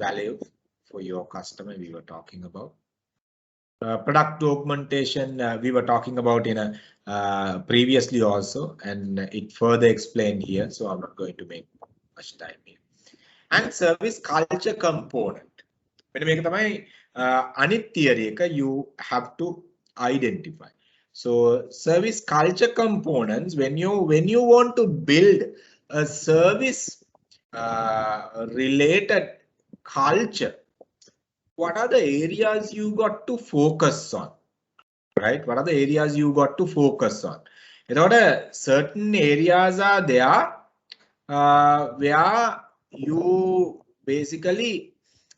value for your customer we were talking about. Product augmentation we were talking about in a previously also, and it further explained here, so I'm not going to make much time here. And service culture component. When මේක තමයි අනිත් theory එක you have to identify. So service culture components, when you want to build a service related culture, what are the areas you got to focus on, right? What are the areas you got to focus on? Certain areas are there where you basically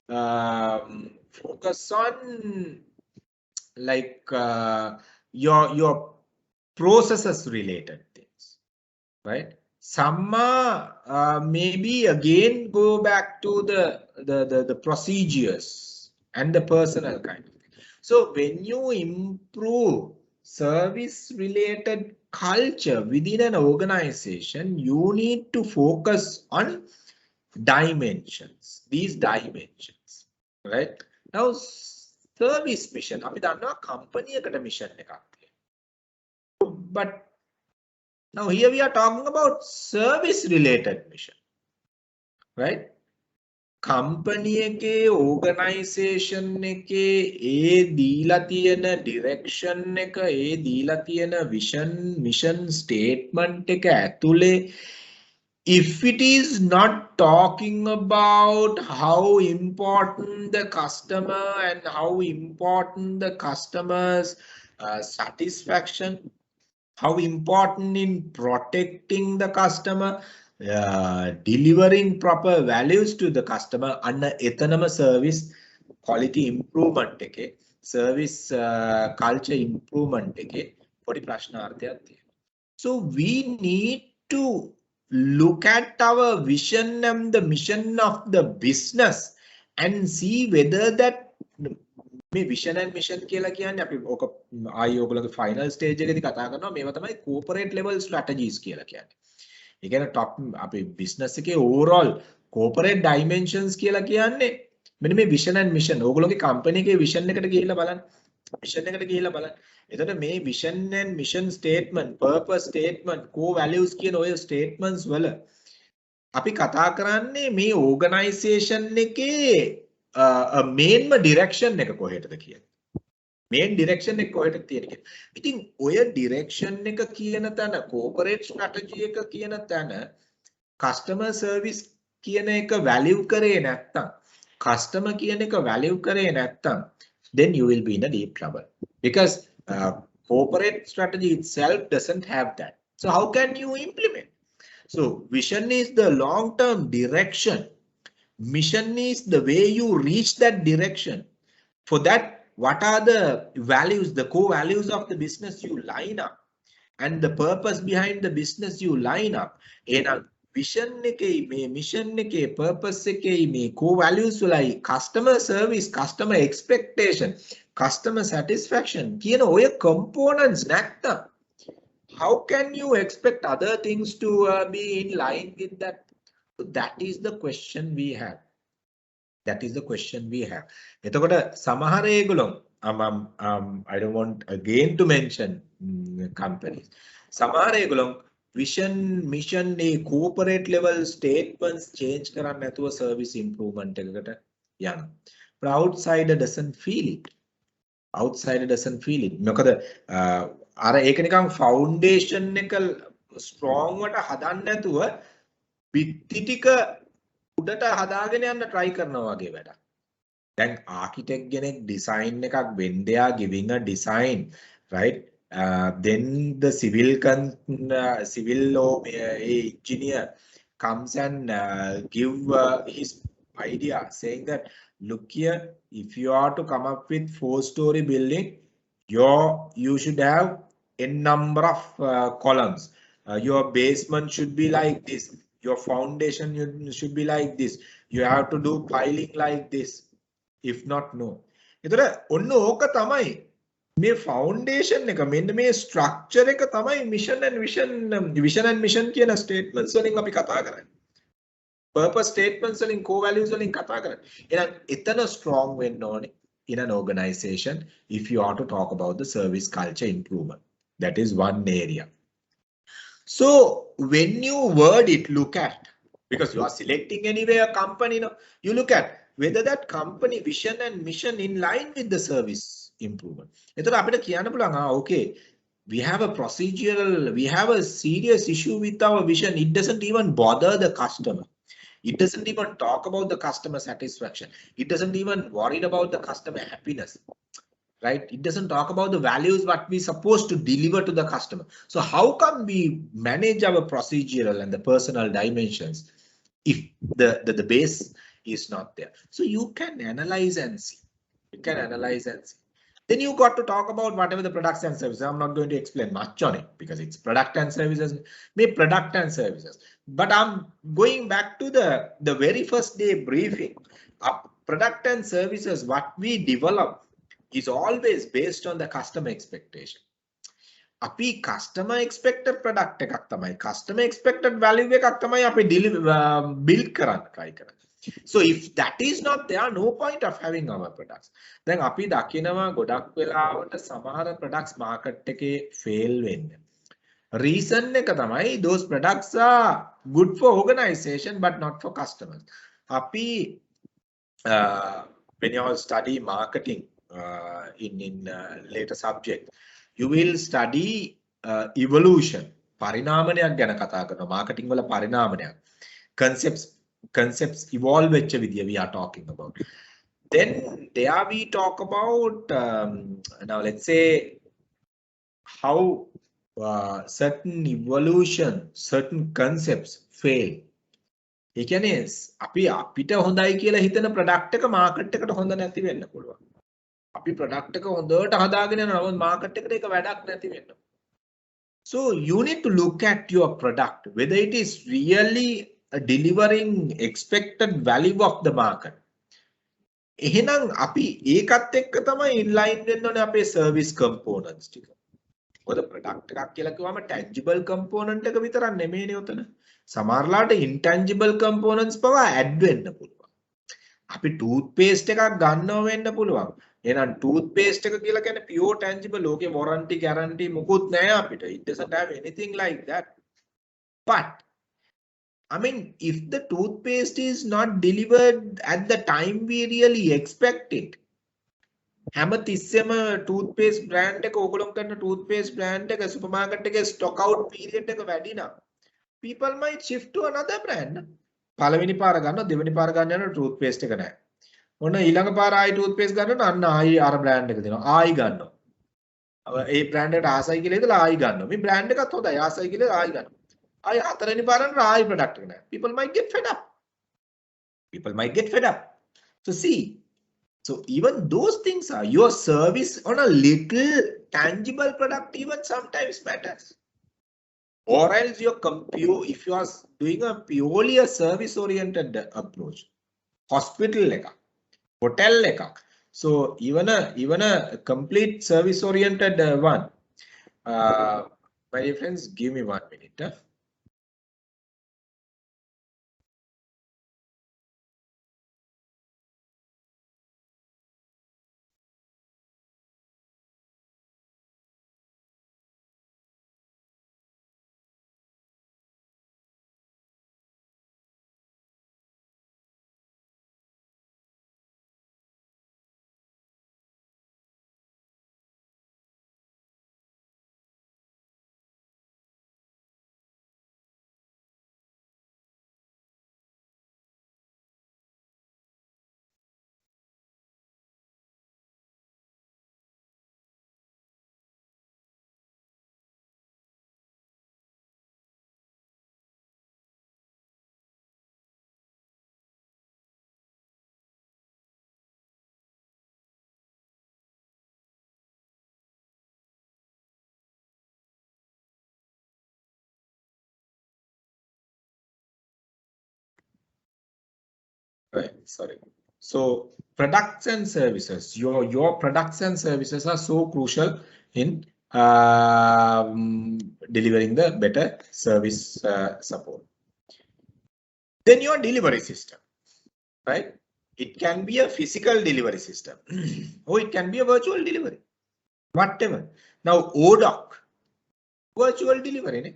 focus on like your processes related things, right? Some maybe again go back to the procedures and the personal kind of thing. So when you improve service related culture within an organization, you need to focus on dimensions, these dimensions, right? Now service mission, අපි දන්නවා company එකට mission එකක් තියෙනවා. But now here we are talking about service related mission, right? Company එකේ organization එකේ ඒ දීලා තියෙන direction එක, ඒ දීලා තියෙන mission statement එක ඇතුලේ, if it is not talking about how important the customer and how important the customer's satisfaction, how important in protecting the customer, delivering proper values to the customer, and etanama service quality improvement එකේ, service culture improvement එකේ පොඩි ප්‍රශ්නාර්ථයක් තියෙනවා. So we need to look at our vision and the mission of the business and see whether that මේ vision and mission කියලා කියන්නේ අපි ඕක ආයි ඔයගොල්ලෝගේ final stage එකේදී කතා කරනවා, මේවා තමයි corporate level strategies කියලා කියන්නේ. ඒ කියන්නේ top අපි business එකේ overall corporate dimensions කියලා කියන්නේ මෙන්න මේ vision and mission. ඕගොල්ලෝගේ company එකේ vision එකට ගිහිල්ලා බලන්න. mission එකට ගිහිල්ලා බලන්න. එතකොට මේ vision and mission statement, purpose statement, core values කියන ඔය statements වල අපි කතා කරන්නේ මේ organization එකේ main direction එක කොහෙටද කියන්නේ. main direction එක කොහෙටද තියෙන්නේ කියන්නේ. ඉතින් ඔය direction එක කියන තැන, corporate strategy එක කියන තැන, customer service කියන එක value කරේ නැත්තම්, customer කියන එක value කරේ නැත්තම්, then you will be in a deep trouble, because corporate strategy itself doesn't have that. So how can you implement? So vision is the long-term direction. Mission is the way you reach that direction. For that, what are the values, the core values of the business you line up, and the purpose behind the business you line up. And vision එකේ, මේ mission එකේ, purpose එකේ, මේ core values වලයි customer service, customer expectation, customer satisfaction කියන ඔය components නැත්තම්, how can you expect other things to be in line with that? So that is the question we have. That is the question we have. එතකොට සමහර ඒගොල්ලෝ I don't want again to mention companies. සමහර ඒගොල්ලෝ vision, mission, a corporate level statements change කරන්න නැතුව service improvement එකකට යනවා. But outsider doesn't feel it. Outsider doesn't feel it. මොකද අර ඒක නිකන් foundation එක strong වට හදන්න නැතුව පිටි ටික උඩට හදාගෙන යන්න try කරනවා වගේ වැඩක්. දැන් architect කෙනෙක් design එකක් when they are giving a design, right? Then the civil law engineer comes and give his idea, saying that, look here, if you are to come up with 4-story building, you should have n number of columns. Your basement should be like this. Your foundation should be like this. You have to do piling like this. If not, no. එතකොට ඔන්න ඕක තමයි මේ foundation එක, මෙන්න මේ structure එක තමයි vision and mission කියන statements වලින් අපි කතා කරන්නේ. purpose statements වලින් core values වලින් කතා කරන්නේ. එහෙනම් එතන strong වෙන්න ඕනේ in an organization if you are to talk about the service culture improvement. That is one area. So when you word it, look at, because you are selecting anyway a company, you look at whether that company vision and mission in line with the service improvement. එතකොට අපිට කියන්න පුළුවන් okay, we have a procedural, we have a serious issue with our vision. It doesn't even bother the customer. It doesn't even talk about the customer satisfaction. It doesn't even worry about the customer happiness, right? It doesn't talk about the values what we're supposed to deliver to the customer. So how come we manage our procedural and the personal dimensions if the base is not there? So you can analyze and see. You can analyze and see. Then you got to talk about whatever the products and services. I'm not going to explain much on it because it's product and services, maybe product and services. But I'm going back to the very first day briefing. Product and services, what we develop is always based on the customer expectation. අපි customer expected product එකක් තමයි, customer expected value එකක් තමයි අපි build කරන්න try කරන්නේ. So if that is not there, no point of having our products. දැන් අපි දකිනවා ගොඩක් වෙලාවට සමහර products market එකේ fail වෙන්නේ. Reason එක තමයි those products are good for organization but not for customers. අපි when you all study marketing in later subject, you will study evolution. පරිණාමනයක් ගැන කතා කරනවා. marketing වල පරිණාමනයක්. Concepts evolve වෙච්ච විදිය we are talking about. Then there we talk about now let's say how certain evolution, certain concepts fail. ඒ කියන්නේ අපි අපිට හොඳයි කියලා හිතන product එක market එකට හොඳ නැති වෙන්න පුළුවන්. අපි product එක හොඳට හදාගෙන යනවා නමුත් market එකට ඒක වැඩක් නැති වෙන්න. So you need to look at your product whether it is really delivering expected value of the market. එහෙනම් අපි ඒකත් එක්ක තමයි in line වෙන්න ඕනේ අපේ service components ටික. මොකද product එකක් කියලා කිව්වම tangible component එක විතරක් නෙමෙයිනේ උතන. සමහරලාට intangible components පවා add වෙන්න පුළුවන්. අපි toothpaste එකක් ගන්නව වෙන්න පුළුවන්. එහෙනම් toothpaste එක කියලා කියන්නේ pure tangible, ඕකේ warranty guarantee මොකුත් නැහැ අපිට. It doesn't have anything like that. But I mean, if the toothpaste is not delivered at the time we really expect it, හැමතිස්සෙම toothpaste brand එක ඕගොල්ලෝ කරන toothpaste brand එක supermarket එකේ stock out period එක වැඩි නම් people might shift to another brand. පළවෙනි පාර ගන්නවා, දෙවෙනි පාර ගන්න යනවා toothpaste එක නැහැ. ඔන්න ඊළඟ පාර ආයි toothpaste ගන්නවා අන්න ආයි අර brand එක දෙනවා. ආයි ගන්නවා. ඒ brand එකට ආසයි කියලා ඉතලා ආයි ගන්නවා. මේ brand එකත් හොඳයි ආසයි කියලා ආයි ගන්නවා. I හතරවෙනි පාරට ආයි product එක නැහැ. People might get fed up. People might get fed up. So see, so even those things are your service on a little tangible product even sometimes matters. Or else your if you are doing a purely a service oriented approach, hospital එක, hotel එක. So even a complete service oriented one. My dear friends, give me 1 minute. Right, sorry. So products and services, your products and services are so crucial in delivering the better service support. then your delivery system, right? It can be a physical delivery system or it can be a virtual delivery, whatever. Now, ODOC, virtual delivery, ne?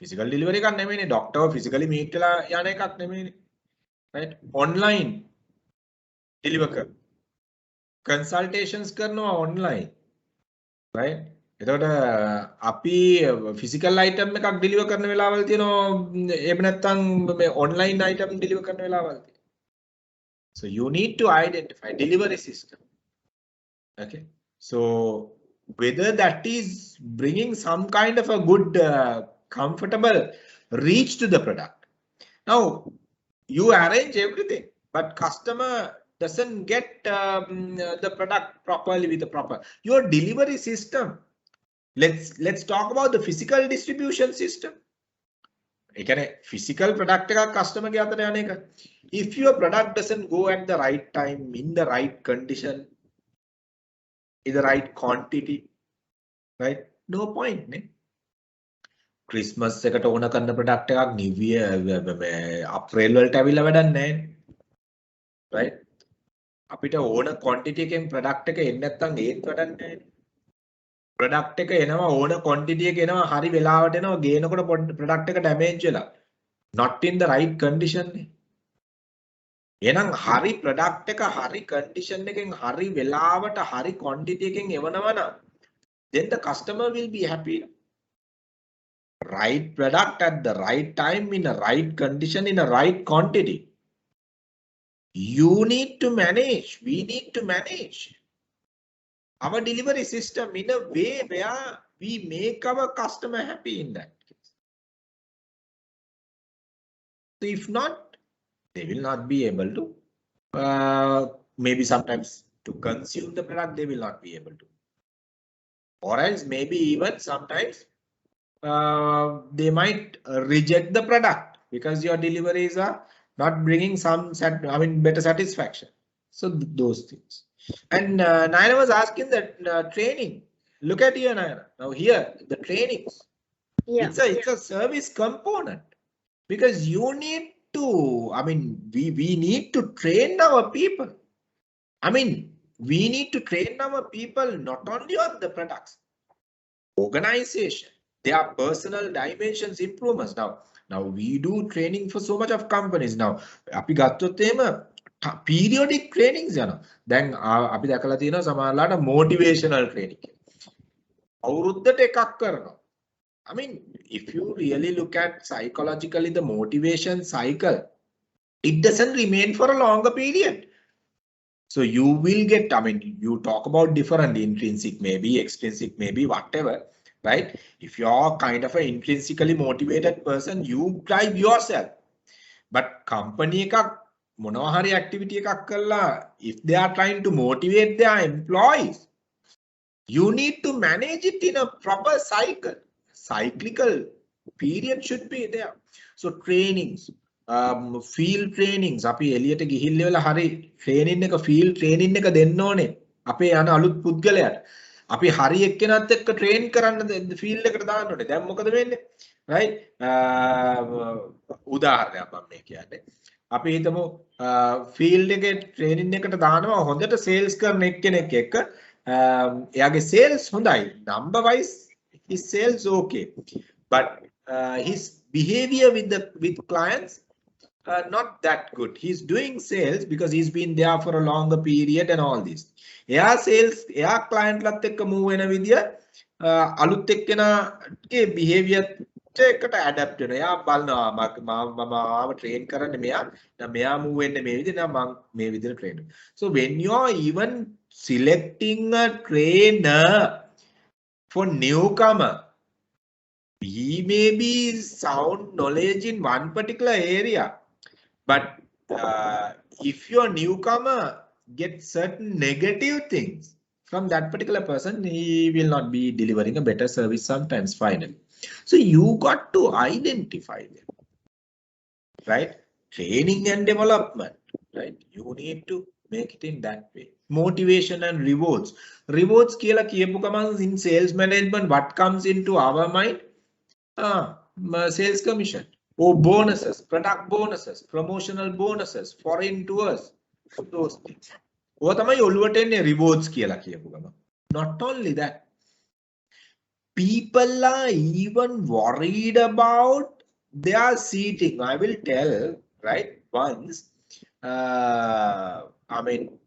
Physical delivery kan nemene, doctor physically meet la yane ekak nemene, right? Online deliver consultations කරනවා online, right? එතකොට අපි physical item එකක් deliver කරන වෙලාවල් තියෙනවා, එහෙම නැත්නම් මේ online item deliver කරන වෙලාවල් තියෙනවා. So you need to identify delivery system. Okay, so whether that is bringing some kind of a good comfortable reach to the product. Now you arrange everything, but customer doesn't get the product properly with the proper your delivery system. Let's talk about the physical distribution system. Physical product customer ke athara yana එක. If your product doesn't go at the right time, in the right condition, in the right quantity, right? No point, ne? Christmas එකට ඕන කරන product එකක් New Year April වලට අවිලා වැඩක් නැහැ, right? අපිට ඕන quantity එකෙන් product එක එන්නේ නැත්නම් ඒත් වැඩක් නැහැ. product එක එනවා ඕන quantity එක එනවා හරි වෙලාවට එනවා ගේනකොට product එක damage වෙලා not in the right condition නේ. එහෙනම් හරි product එක හරි condition එකෙන් හරි වෙලාවට හරි quantity එකෙන් එවනවා නම් then the customer will be happy. Right product at the right time in a right condition in a right quantity. You need to manage, we need to manage our delivery system in a way where we make our customer happy in that case. So if not, they will not be able to, maybe sometimes to consume the product, they will not be able to. Or else maybe even sometimes they might reject the product because your deliveries are not bringing better satisfaction. So those things. And Naina was asking that training. Look at here, Naina. Now here, the trainings. Yeah. It's a service component because you need to, we need to train our people. We need to train our people not only on the products, organization, their personal dimensions, improvements. Now we do training for so much of companies. Now, අපි ගත්තොත් එහෙම periodic trainings යනවා. දැන් අපි දැකලා තියෙනවා සමහරලාට motivational training. අවුරුද්දට එකක් කරනවා. If you really look at psychologically the motivation cycle, it doesn't remain for a longer period. So you will get, you talk about different intrinsic, maybe extrinsic, maybe whatever, right? If you're kind of an intrinsically motivated person, you drive yourself. But company එකක් මොනවා හරි activity එකක් කළා, if they are trying to motivate their employees, you need to manage it in a proper cycle. Cyclical period should be there. So trainings, field trainings, අපි එළියට ගිහිල්ලා වෙලා හරි training එක field training එක දෙන්න ඕනේ අපේ යන අලුත් පුද්ගලයාට. අපි හරි එක්කෙනත් එක්ක train කරන්න field එකට දාන්න ඕනේ. දැන් මොකද වෙන්නේ? Right? උදාහරණයක් මම මේ කියන්නේ. අපි හිතමු field එකේ training එකට දානවා හොඳට sales කරන එක්කෙනෙක් එක්ක එයාගේ sales හොඳයි. Number wise his sales okay. But his behavior with clients not that good. He's doing sales because he's been there for a longer period and all this. එයා sales එයා client ලත් එක්ක move වෙන විදිය අලුත් එක්කෙනාගේ behavior එකට adapt වෙනවා. එයා බලනවා මම ආව train කරන්නේ මෙයා. දැන් මෙයා move වෙන්නේ මේ විදිහට නම් මම මේ විදිහට train. So when you're even selecting a trainer for newcomer, he may be sound knowledge in one particular area, but if your newcomer gets certain negative things from that particular person, he will not be delivering a better service sometimes finally. So you got to identify them, right? Training and development, right? You need to make it in that way. Motivation and rewards. Rewards කියලා කියපු ගමන් in sales management what comes into our mind? Sales commission. or bonuses, product bonuses, promotional bonuses, foreign tours, those things. What am I always rewards කියලා කියපු ගම. Not only that, people are even worried about their seating. I will tell, right? Once, I mean,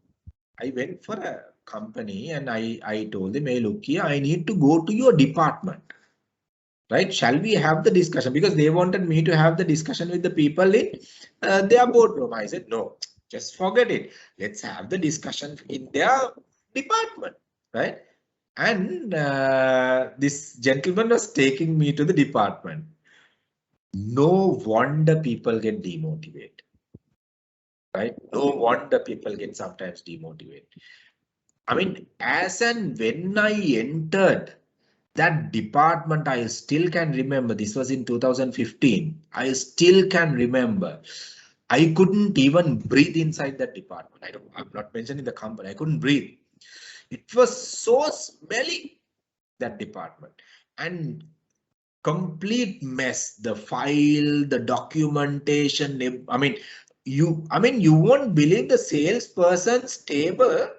I went for a company and I told them, hey, look here, I need to go to your department. Right? Shall we have the discussion? Because they wanted me to have the discussion with the people in their boardroom. I said, no, just forget it. Let's have the discussion in their department, right? And this gentleman was taking me to the department. No wonder people get demotivated, right? No wonder people get sometimes demotivated. I mean, as and when I entered that department, I still can remember, this was in 2015. I still can remember. I couldn't even breathe inside that department. I'm not mentioning the company. I couldn't breathe. It was so smelly, that department, and complete mess. The file, the documentation. I mean, you won't believe the salesperson's table.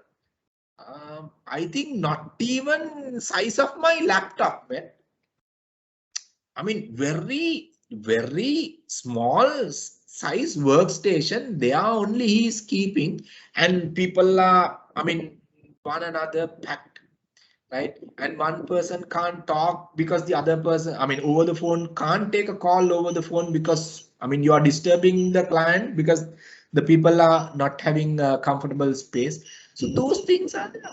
I think not even size of my laptop, man. I mean, very, very small size workstation. There only he is keeping, and people are, I mean, one another packed, right? And one person can't talk because the other person, I mean, over the phone, can't take a call over the phone because, I mean, you are disturbing the client because the people are not having a comfortable space. So those things are there.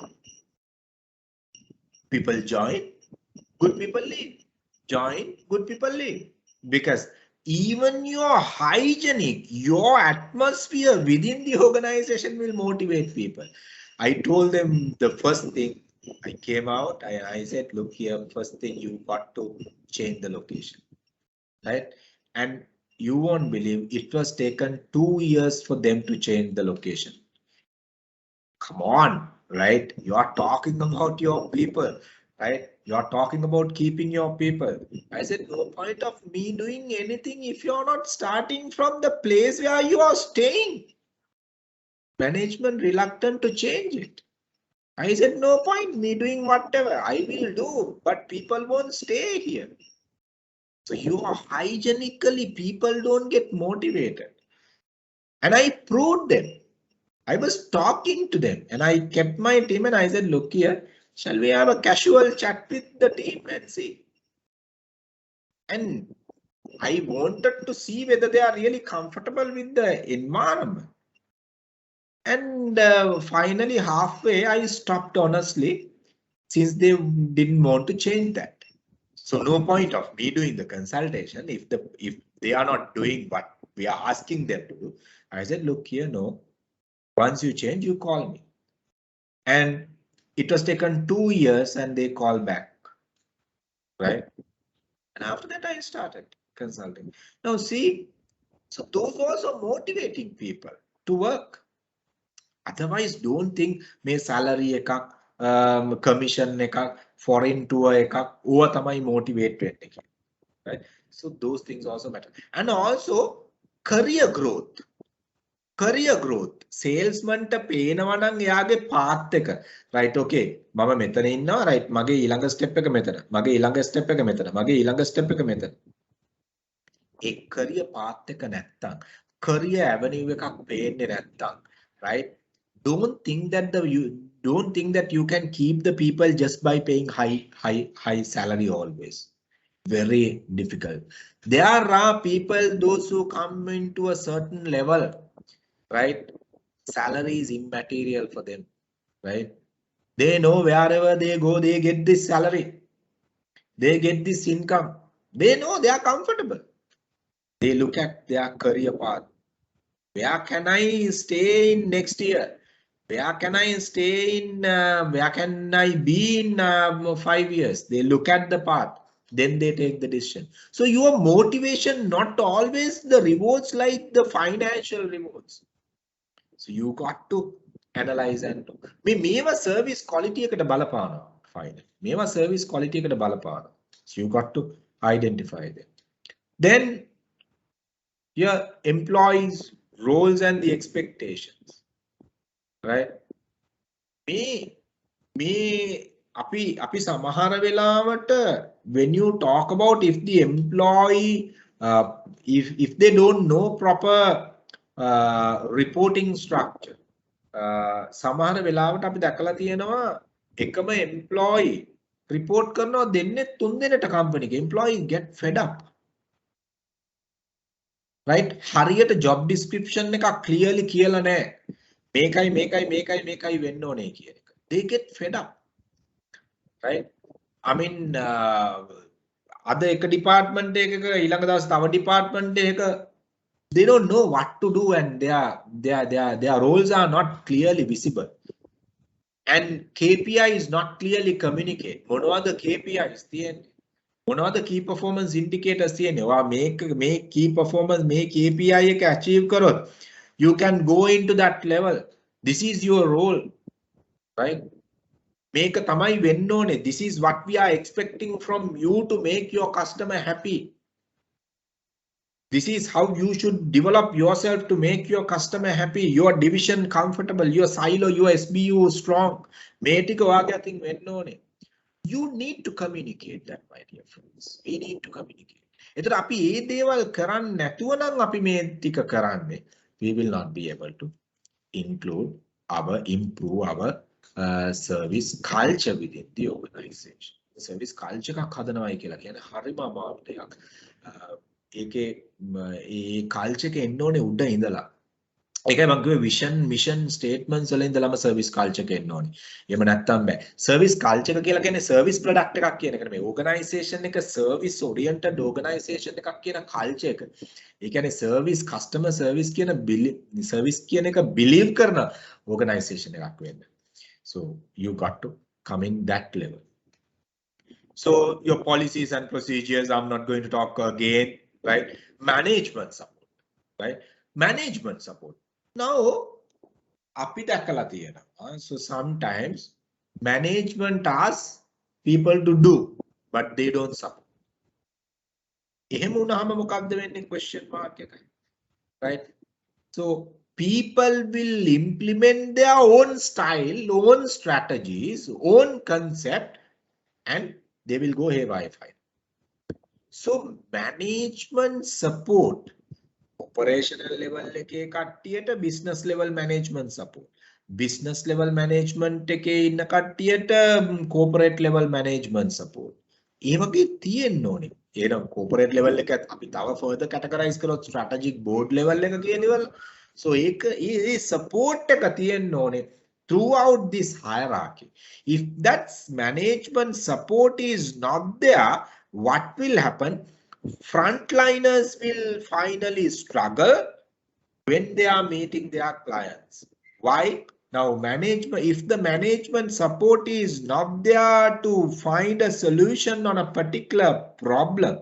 People join, good people leave. Join, good people leave. Because even your hygienic, your atmosphere within the organization will motivate people. I told them the first thing, I came out, I said, look here, first thing you got to change the location, right? And you won't believe it was taken 2 years for them to change the location. Come on, right? You are talking about your people, right? You are talking about keeping your people. I said, no point of me doing anything if you're not starting from the place where you are staying. Management reluctant to change it. I said, no point me doing whatever I will do, but people won't stay here. So you are hygienically, people don't get motivated. And I proved them. I was talking to them and I kept my team and I said, look here, shall we have a casual chat with the team and see? And I wanted to see whether they are really comfortable with the environment. And finally, halfway, I stopped honestly, since they didn't want to change that. So no point of me doing the consultation if they are not doing what we are asking them to do. I said, look here, no. Once you change, you call me. And it was taken 2 years and they called back, right? And after that, I started consulting. Now see, so those also motivating people to work. Otherwise, don't think may salary එකක්, commission එකක්, foreign tour එකක්, ඕවා තමයි motivate වෙන්නේ කියලා, right? So those things also matter. And also career growth. Career growth. Salesman ට පේනවා නම් එයාගේ path එක, right? Okay, මම මෙතන ඉන්නවා, right? මගේ ඊළඟ step එක මෙතන. මගේ ඊළඟ step එක මෙතන. මගේ ඊළඟ step එක මෙතන. ඒ career path එක නැත්තම්, career avenue එකක් පේන්නේ නැත්තම්, right? Don't think that you can keep the people just by paying high salary always. Very difficult. There are people, those who come into a certain level, right? Salary is immaterial for them, right? They know wherever they go, they get this salary. They get this income. They know they are comfortable. They look at their career path. Where can I stay in next year? Where can I stay in? Where can I be in 5 years? They look at the path. Then they take the decision. So your motivation, not always the rewards like the financial rewards. So you got to analyze and look. මේවා service quality එකට බලපානවා. Fine. මේවා service quality එකට බලපානවා. So you got to identify them. Then your employees' roles and the expectations, right? Me, api samahara velawata, when you talk about if the employee, if they don't know proper reporting structure, සමහර වෙලාවට අපි දැකලා තියෙනවා එකම employee report කරනවා දෙන්නේ තුන් දෙනෙට company එක employees get fed up, right? හරියට job description එකක් clearly කියලා නැහැ. මේකයි වෙන්න ඕනේ කියන එක. They get fed up, right? I mean අද එක department එකක ඊළඟ දවස් තව department එකක they don't know what to do and their roles are not clearly visible. And KPI is not clearly communicate. මොනවද KPIs තියෙන්නේ? මොනවද key performance indicators තියෙන්නේ? ඔයා මේ key performance මේ KPI එක achieve කරොත් you can go into that level. This is your role, right? මේක තමයි වෙන්න ඕනේ. This is what we are expecting from you to make your customer happy. This is how you should develop yourself to make your customer happy, your division comfortable, your silo, your SBU strong. You need to communicate that, my dear friends. We need to communicate. We will not be able to improve our service culture within the organization. Service culture ඒකේ culture එක එන්න ඕනේ උඩ ඉඳලා. ඒකයි මම කිව්වේ vision mission statements වල ඉඳලාම සර්විස් කල්චර් එක එන්න ඕනේ. එහෙම නැත්නම් බෑ. සර්විස් කල්චර් එක කියලා කියන්නේ සර්විස් ප්‍රොඩක්ට් එකක් කියන එක නෙමෙයි. ඕගනයිසේෂන් එක සර්විස් ඔරියන්ටඩ් ඕගනයිසේෂන් එකක් කියන කල්චර් එක. ඒ කියන්නේ සර්විස් කස්ටමර් සර්විස් කියන සර්විස් කියන එක බිලීව් කරන ඕගනයිසේෂන් එකක් වෙන්න. So you got to come in that level. So your policies and procedures, I'm not going to talk again. Right? Management support, right? Management support. Now, so sometimes management asks people to do, but they don't support. Question mark, right? So people will implement their own style, own strategies, own concept, and they will go haywire. So management support, operational level එකේ කට්ටියට business level management support, business level management එකේ ඉන්න කට්ටියට corporate level management support. ඒ වගේ තියෙන්න ඕනේ. එහෙනම් corporate level එක අපි තව further categorize කරොත් strategic board level එක කියනවල. So ඒක ඒ support එක තියෙන්න ඕනේ throughout this hierarchy. If that management support is not there, what will happen? Frontliners will finally struggle when they are meeting their clients. Why? Now management, if the management support is not there to find a solution on a particular problem,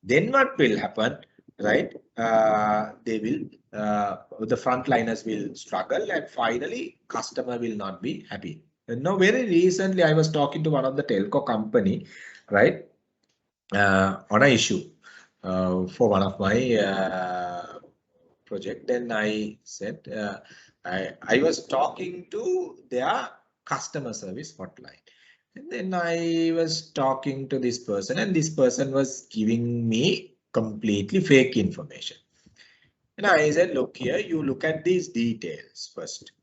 then what will happen, right? The frontliners will struggle and finally customer will not be happy. And now very recently I was talking to one of the telco company, right? On an issue for one of my project. Then I said I was talking to their customer service hotline, and then I was talking to this person, and this person was giving me completely fake information. And I said, look here, you look at these details first,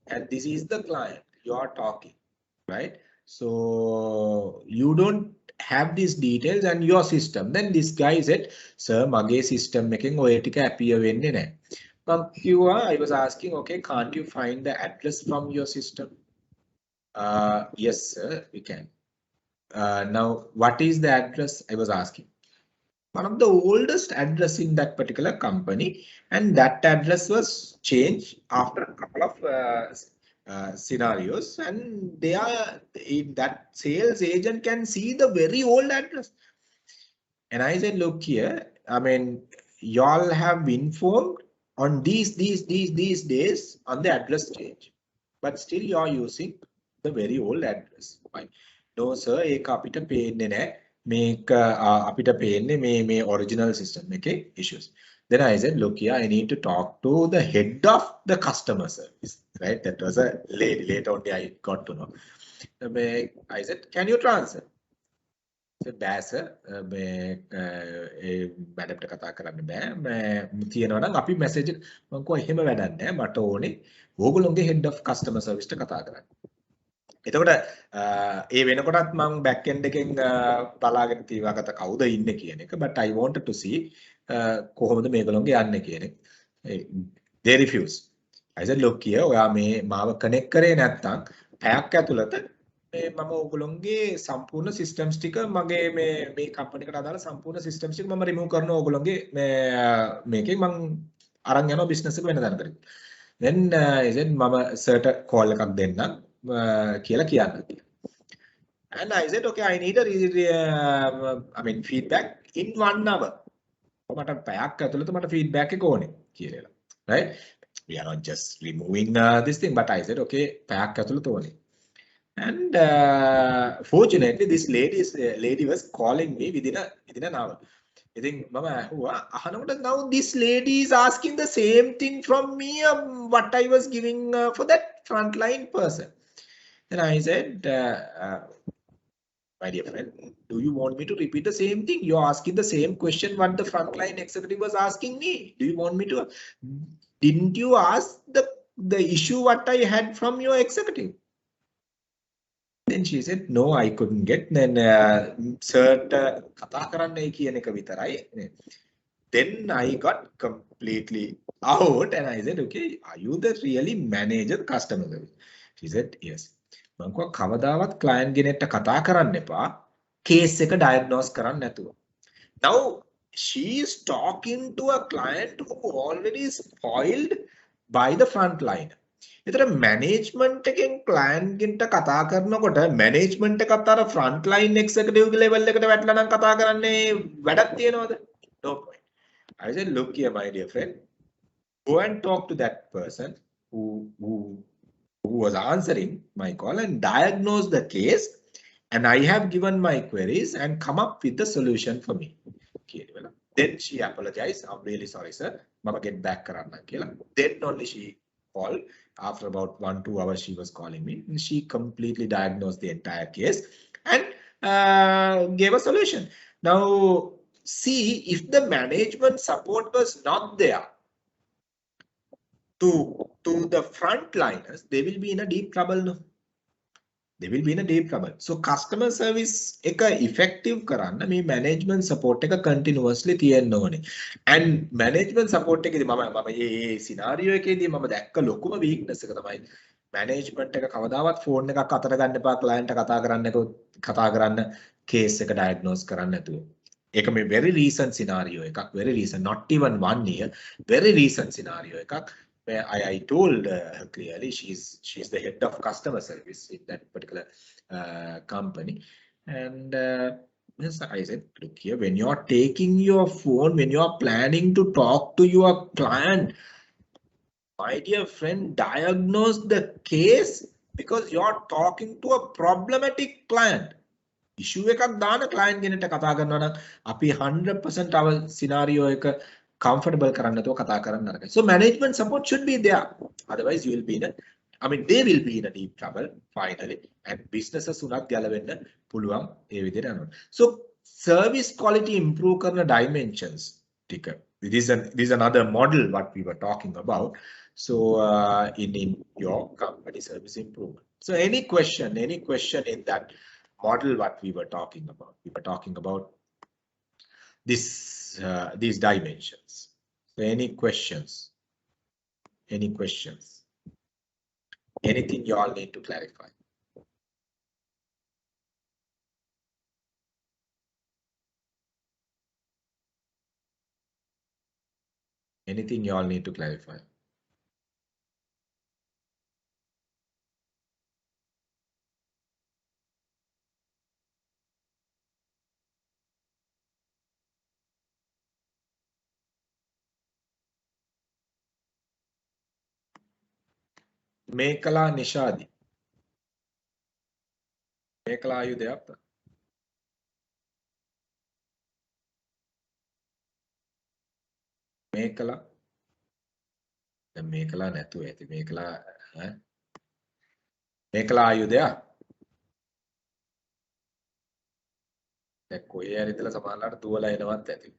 and this is the client you are talking, right? So you don't have these details and your system. Then this guy said, sir, mage system එකෙන් ඔය ටික appear වෙන්නේ නැහැ. I was asking, okay, can't you find the address from your system? Yes, sir, we can. Now, what is the address? I was asking. One of the oldest address in that particular company, and that address was changed after a couple of scenarios, and that sales agent can see the very old address. And I said, look here, I mean, y'all have informed on these days on the address change, but still you're using the very old address. Fine. No, sir, ඒක අපිට පේන්නේ නැහැ. මේක අපිට පේන්නේ මේ original system එකේ issues. Then I said, look here, I need to talk to the head of the customer service, right? That was a lady. Later on, I got to know. I said, can you translate? බෑ sir ඒ මැඩම්ට කතා කරන්න බෑ මම තියනවා නම් අපි message මම කිව්වා එහෙම වැඩක් නෑ මට ඕනේ ඕගොල්ලෝගේ head of customer service ට කතා කරන්න. එතකොට ඒ වෙනකොටත් මම back end එකෙන් බලාගෙන තියාගත්ත කවුද ඉන්නේ කියන එක but I wanted to see කොහොමද මේගොල්ලෝගේ යන්නේ කියන එක. They refuse. I said look here ඔයා මේ මාව connect කරේ නැත්නම් පැයක් ඇතුළත මම ඕගොල්ලෝගේ සම්පූර්ණ සිස්ටම්ස් ටික මගේ මේ කම්පැනි එකට අදාළ සම්පූර්ණ සිස්ටම්ස් ටික මම රිමූව් කරනවා ඕගොල්ලෝගේ මේකෙන් මම අරන් යනවා බිස්නස් එක වෙන තැනකට. then I said මම සර්ට කෝල් එකක් දෙන්නම් කියලා කියන්න. and I said okay I need a feedback in 1 hour. මට පැයක් ඇතුළත මට feedback එක ඕනේ කියලා. right? We are not just removing this thing but I said okay පැයක් ඇතුළත ඕනේ. And fortunately, this lady was calling me within an hour. I think, Mama, now this lady is asking the same thing from me what I was giving for that frontline person. Then I said, my dear friend, do you want me to repeat the same thing? You're asking the same question what the frontline executive was asking me. Do you want me to? Didn't you ask the issue what I had from your executive? Then she said, no, I couldn't get. Then cert කතා කරන්නයි කියන එක විතරයි. Then I got completely out and I said, okay, are you the really manager customer service? She said, yes. මම කිව්වා කවදාවත් client කෙනෙක්ට කතා කරන්න එපා case එක diagnose කරන්න නැතුව. Now she is talking to a client who already spoiled by the front line. ඒතර මැනේජ්මන්ට් එකෙන් ක්ලයන්ට් ගෙන්ට කතා කරනකොට මැනේජ්මන්ට් එකත් අර ෆ්‍රන්ට් ලයින් එක්සිකියුටිව් ගේ ලෙවල් එකට වැටලා නම් කතා කරන්නේ වැඩක් තියනවද? No point. I said look here my dear friend, go and talk to that person who was answering my call and diagnose the case and I have given my queries and come up with the solution for me. Then she apologized. I'm really sorry sir. Mama get back කරන්න කියලා. Then only she called. After about 1-2 hours, she was calling me. And she completely diagnosed the entire case and gave a solution. Now, see if the management support was not there to the frontliners, they will be in a deep trouble. No? They will be in a deep trouble. So customer service එක effective කරන්න මේ management support එක continuously තියෙන්න ඕනේ. And management support එකේදී මම මේ scenario එකේදී මම දැක්ක ලොකුම weakness එක තමයි management එක කවදාවත් phone එකක් අතට ගන්න එපා client කතා කරන්න case එක diagnose කරන්න නැතුව. ඒක මේ very recent scenario එකක්, very recent, not even 1 year, very recent scenario එකක්. Where I told her clearly she's the head of customer service in that particular company, and yes, I said, look here, when you're taking your phone, when you're planning to talk to your client, my dear friend, diagnose the case because you're talking to a problematic client. Issue එකක් දාන client කෙනෙක්ට කතා කරනවා නම් අපි 100% our scenario එක comfortable කරන්න නැතුව කතා කරන්න නරකයි. So management support should be there. Otherwise you will be in they will be in a deep trouble finally and businesses උනත් ගැලවෙන්න පුළුවන් ඒ විදිහට යනවා. So service quality improve කරන dimensions ටික. This is another model what we were talking about. So in your company service improvement. So any question in that model what we were talking about? We were talking about these dimensions. So any questions? Anything you all need to clarify? Anything you all need to clarify? Mekala Nishadi. Mekala, are you there? මේකලා දැන් මේකලා නැතුව ඇති මේකලා ඈ මේකලා ආයුධයක් දැන් කොහේ හරි ඉඳලා සමහරලාට දුවලා එනවත් ඇති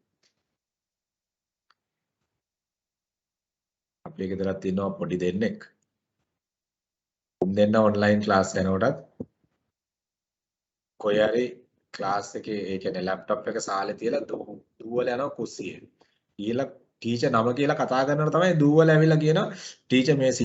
අපේ ගෙදරත් ඉන්නවා පොඩි දෙන්නෙක් දෙන්න ඔන්ලයින් ක්ලාස් යනකොටත් කොහේ හරි ක්ලාස් එකේ ඒ කියන්නේ ලැප්ටොප් එක සාලේ තියලා දුවලා යනවා කුස්සියේ. ඊළඟ ටීචර් නම කියලා කතා කරනකොට තමයි දුවලා ඇවිල්ලා කියනවා ටීචර් මේ